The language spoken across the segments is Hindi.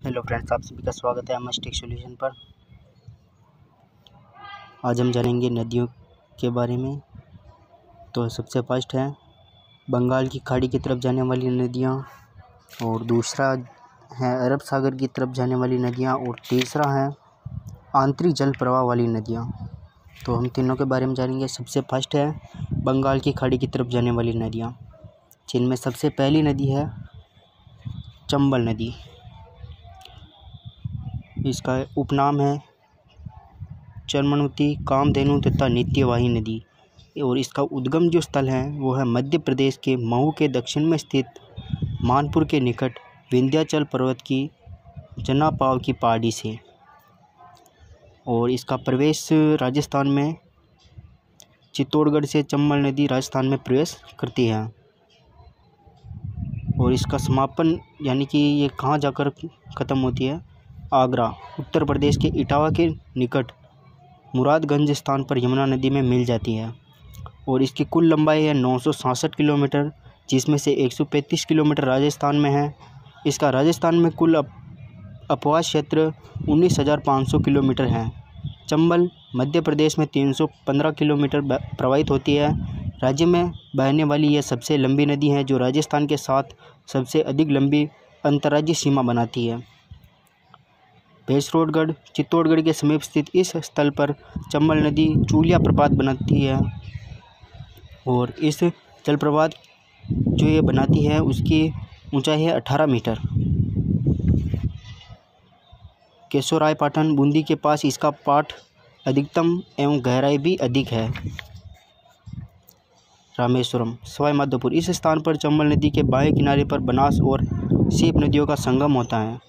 हेलो फ्रेंड्स, आप सभी का स्वागत है एमएस टेक सॉल्यूशन पर। आज हम जानेंगे नदियों के बारे में। तो सबसे फर्स्ट है बंगाल की खाड़ी की तरफ जाने वाली नदियाँ, और दूसरा है अरब सागर की तरफ जाने वाली नदियाँ, और तीसरा है आंतरिक जल प्रवाह वाली नदियाँ। तो हम तीनों के बारे में जानेंगे। सबसे फर्स्ट है बंगाल की खाड़ी की तरफ जाने वाली नदियाँ, जिनमें सबसे पहली नदी है चंबल नदी। इसका उपनाम है चरमनवती, कामधेनु तथा नित्यवाही नदी, और इसका उद्गम जो स्थल है वो है मध्य प्रदेश के महू के दक्षिण में स्थित मानपुर के निकट विंध्याचल पर्वत की जनापाव की पहाड़ी से, और इसका प्रवेश राजस्थान में चित्तौड़गढ़ से चंबल नदी राजस्थान में प्रवेश करती है। और इसका समापन यानी कि ये कहाँ जाकर ख़त्म होती है, आगरा उत्तर प्रदेश के इटावा के निकट मुरादगंज स्थान पर यमुना नदी में मिल जाती है। और इसकी कुल लंबाई है 967 किलोमीटर, जिसमें से 135 किलोमीटर राजस्थान में है। इसका राजस्थान में कुल अपवास क्षेत्र 19,500 किलोमीटर है। चंबल मध्य प्रदेश में 315 किलोमीटर प्रवाहित होती है। राज्य में बहने वाली यह सबसे लंबी नदी है, जो राजस्थान के साथ सबसे अधिक लंबी अंतर्राज्यीय सीमा बनाती है। भैंसरोडगढ़ चित्तौड़गढ़ के समीप स्थित इस स्थल पर चंबल नदी चूलिया प्रपात बनाती है, और इस जलप्रपात जो ये बनाती है उसकी ऊंचाई है 18 मीटर। केशोरायपाटन बूंदी के पास इसका पाठ अधिकतम एवं गहराई भी अधिक है। रामेश्वरम सवाई माधोपुर, इस स्थान पर चंबल नदी के बाएं किनारे पर बनास और सीप नदियों का संगम होता है,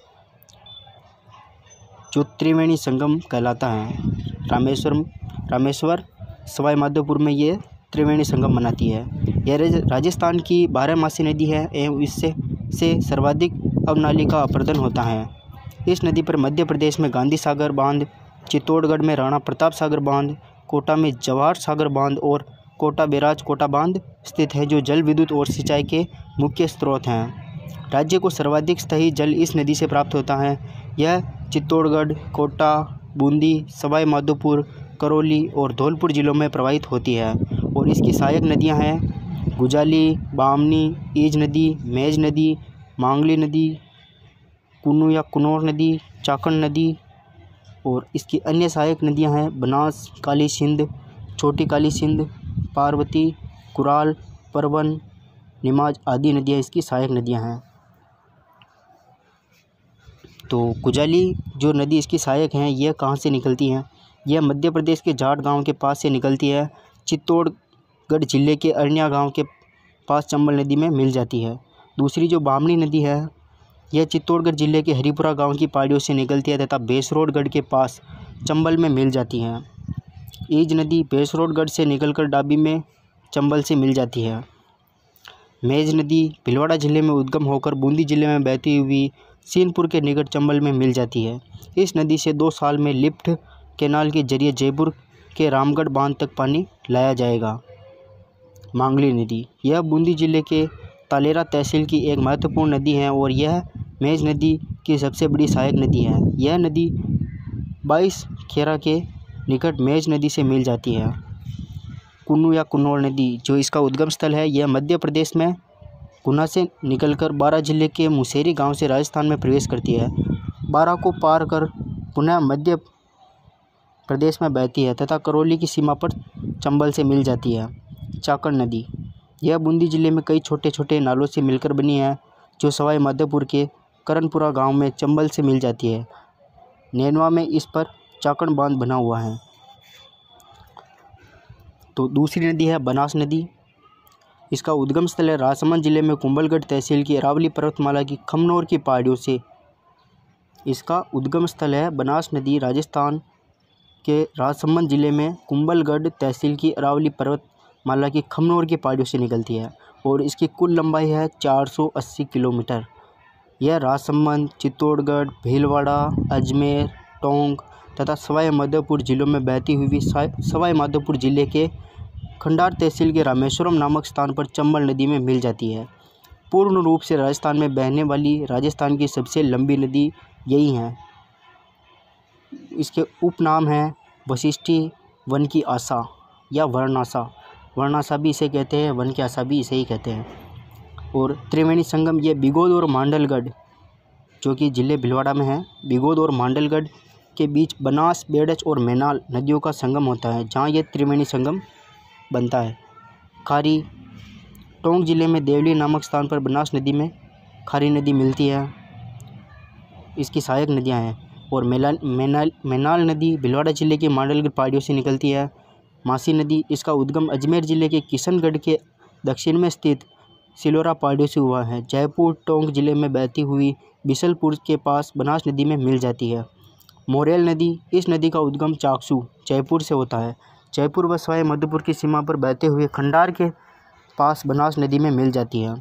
जो त्रिवेणी संगम कहलाता है। रामेश्वर सवाई माधोपुर में ये त्रिवेणी संगम बनाती है। यह राजस्थान की 12मासी नदी है एवं इससे सर्वाधिक अवनाली का अपर्दन होता है। इस नदी पर मध्य प्रदेश में गांधी सागर बांध, चित्तौड़गढ़ में राणा प्रताप सागर बांध, कोटा में जवाहर सागर बांध और कोटा बैराज कोटा बांध स्थित है, जो जल विद्युत और सिंचाई के मुख्य स्रोत हैं। राज्य को सर्वाधिक स्थायी जल इस नदी से प्राप्त होता है। यह चित्तौड़गढ़, कोटा, बूंदी, सवाई माधोपुर, करौली और धौलपुर जिलों में प्रवाहित होती है। और इसकी सहायक नदियां हैं गुजाली, बामनी, ईज नदी, मेज नदी, मांगली नदी, कुन्नू या कुनौर नदी, चाकण नदी। और इसकी अन्य सहायक नदियां हैं बनास, काली सिंध, छोटी काली सिंध, पार्वती, कुराल, परवन, निमाज आदि नदियां इसकी सहायक नदियां हैं। तो गुजाली जो नदी इसकी सहायक हैं, यह कहाँ से निकलती हैं? यह मध्य प्रदेश के जाट गांव के पास से निकलती है। चित्तौड़गढ़ जिले के अरनिया गांव के पास चंबल नदी में मिल जाती है। दूसरी जो बामनी नदी है, यह चित्तौड़गढ़ जिले के हरिपुरा गांव की पहाड़ियों से निकलती है तथा भैंसरोडगढ़ के पास चंबल में मिल जाती है। ईज नदी भैंसरोडगढ़ से निकलकर डाबी में चंबल से मिल जाती है। मेज नदी भीलवाड़ा जिले में उद्गम होकर बूंदी जिले में बहती हुई सीनपुर के निकट चंबल में मिल जाती है। इस नदी से 2 साल में लिफ्ट कैनाल के जरिए जयपुर के रामगढ़ बांध तक पानी लाया जाएगा। मांगली नदी यह बूंदी जिले के तालेरा तहसील की एक महत्वपूर्ण नदी है, और यह मेज नदी की सबसे बड़ी सहायक नदी है। यह नदी 22 खेरा के निकट मेज नदी से मिल जाती है। कुन्नू या कुनौर नदी जो इसका उद्गम स्थल है, यह मध्य प्रदेश में गुना से निकलकर बारा जिले के मुसेरी गांव से राजस्थान में प्रवेश करती है। बारा को पार कर पुनः मध्य प्रदेश में बहती है तथा करौली की सीमा पर चंबल से मिल जाती है। चाकण नदी यह बूंदी जिले में कई छोटे छोटे नालों से मिलकर बनी है, जो सवाई माधोपुर के करनपुरा गांव में चंबल से मिल जाती है। नैनवा में इस पर चाकण बांध बना हुआ है। तो दूसरी नदी है बनास नदी। इसका उद्गम स्थल है राजसमंद जिले में कुंभलगढ़ तहसील की अरावली पर्वतमाला की खमनोर की पहाड़ियों से। इसका उद्गम स्थल है बनास नदी राजस्थान के राजसमंद जिले में कुंभलगढ़ तहसील की अरावली पर्वतमाला की खमनोर की पहाड़ियों से निकलती है, और इसकी कुल लंबाई है 480 किलोमीटर। यह राजसमंद, चित्तौड़गढ़, भीलवाड़ा, अजमेर, टोंक तथा सवाई माधोपुर जिलों में बहती हुई सवाई माधोपुर जिले के खंडार तहसील के रामेश्वरम नामक स्थान पर चंबल नदी में मिल जाती है। पूर्ण रूप से राजस्थान में बहने वाली राजस्थान की सबसे लंबी नदी यही हैं। इसके उपनाम हैं वशिष्ठी, वन की आशा या वर्णाशा। वर्णाशा भी इसे कहते हैं, वन की आशा भी इसे ही कहते हैं। और त्रिवेणी संगम ये बिगोद और मांडलगढ़ जो कि जिले भीलवाड़ा में है, बिगोद और मांडलगढ़ के बीच बनास, बेड़च और मैनाल नदियों का संगम होता है, जहाँ ये त्रिवेणी संगम बनता है। खारी टोंक जिले में देवली नामक स्थान पर बनास नदी में खारी नदी मिलती है। इसकी सहायक नदियाँ हैं। और मैनाल नदी भीलवाड़ा जिले के मांडलगढ़ पहाड़ियों से निकलती है। मासी नदी, इसका उद्गम अजमेर जिले के किशनगढ़ के दक्षिण में स्थित सिलोरा पहाड़ियों से हुआ है। जयपुर टोंक जिले में बहती हुई बिशलपुर के पास बनास नदी में मिल जाती है। मोरेल नदी, इस नदी का उद्गम चाकसू जयपुर से होता है। जयपुर व सवाई माधोपुर की सीमा पर बहते हुए खंडार के पास बनास नदी में मिल जाती है।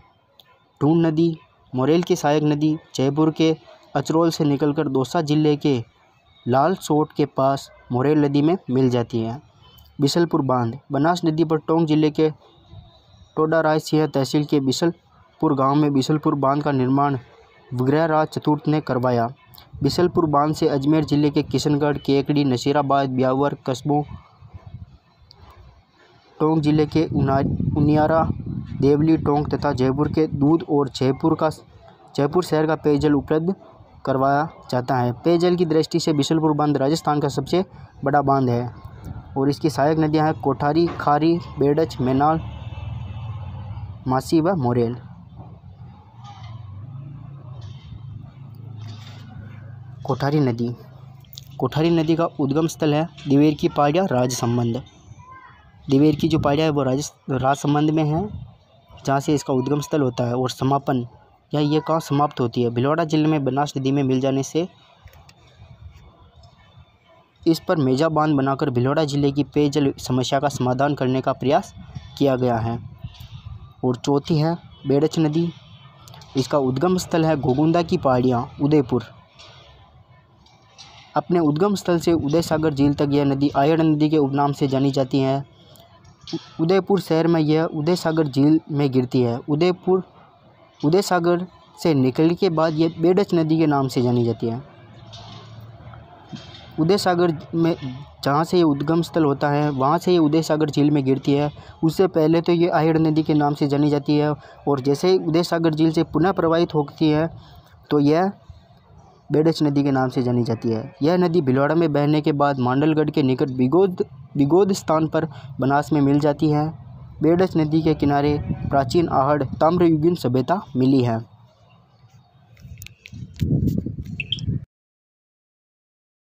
ढूंढ नदी, मोरेल की सहायक नदी, जयपुर के अचरोल से निकलकर दौसा जिले के लालसोट के पास मोरेल नदी में मिल जाती है। बिशलपुर बांध, बनास नदी पर टोंक जिले के टोडाराय सिंह तहसील के बिशलपुर गांव में बिशलपुर बांध का निर्माण विग्रहराज चतुर्थ ने करवाया। बिशलपुर बांध से अजमेर जिले के किशनगढ़, केकड़ी, नसीराबाद, ब्यावर कस्बों, टोंक जिले के उनियारा, देवली, टोंक तथा जयपुर के दूध और जयपुर शहर का पेयजल उपलब्ध करवाया जाता है। पेयजल की दृष्टि से बिशलपुर बांध राजस्थान का सबसे बड़ा बांध है। और इसकी सहायक नदियां हैं कोठारी, खारी, बेड़च, मैनाल, मासी व मोरेल। कोठारी नदी का उद्गम स्थल है दिवेर की पहाड़ियाँ राजसंबंध। दिवेर की जो पहाड़ियाँ है वो राजसंबंध में है, जहाँ से इसका उद्गम स्थल होता है। और समापन या ये कहाँ समाप्त होती है, भीलवाड़ा जिले में बनास नदी में मिल जाने से इस पर मेजा बांध बनाकर भीलवाड़ा जिले की पेयजल समस्या का समाधान करने का प्रयास किया गया है। और चौथी है बेड़च नदी, इसका उद्गम स्थल है घोगुंदा की पहाड़ियाँ, उदयपुर। अपने उद्गम स्थल से उदय सागर झील तक यह नदी आयड़ नदी के उपनाम से जानी जाती है। उदयपुर शहर में यह उदय सागर झील में गिरती है। उदय सागर से निकलने के बाद ये बेड़च नदी के नाम से जानी जाती है। उदय सागर में जहाँ से ये उद्गम स्थल होता है वहाँ से ये उदय सागर झील में गिरती है। उससे पहले तो ये आयड़ नदी के नाम से जानी जाती है, और जैसे ही उदय सागर झील से पुनः प्रवाहित होती है तो यह बेड़च नदी के नाम से जानी जाती है। यह नदी भीलवाड़ा में बहने के बाद मांडलगढ़ के निकट बिगोद स्थान पर बनास में मिल जाती है। बेड़च नदी के किनारे प्राचीन आहड़ ताम्रयुगीन सभ्यता मिली है।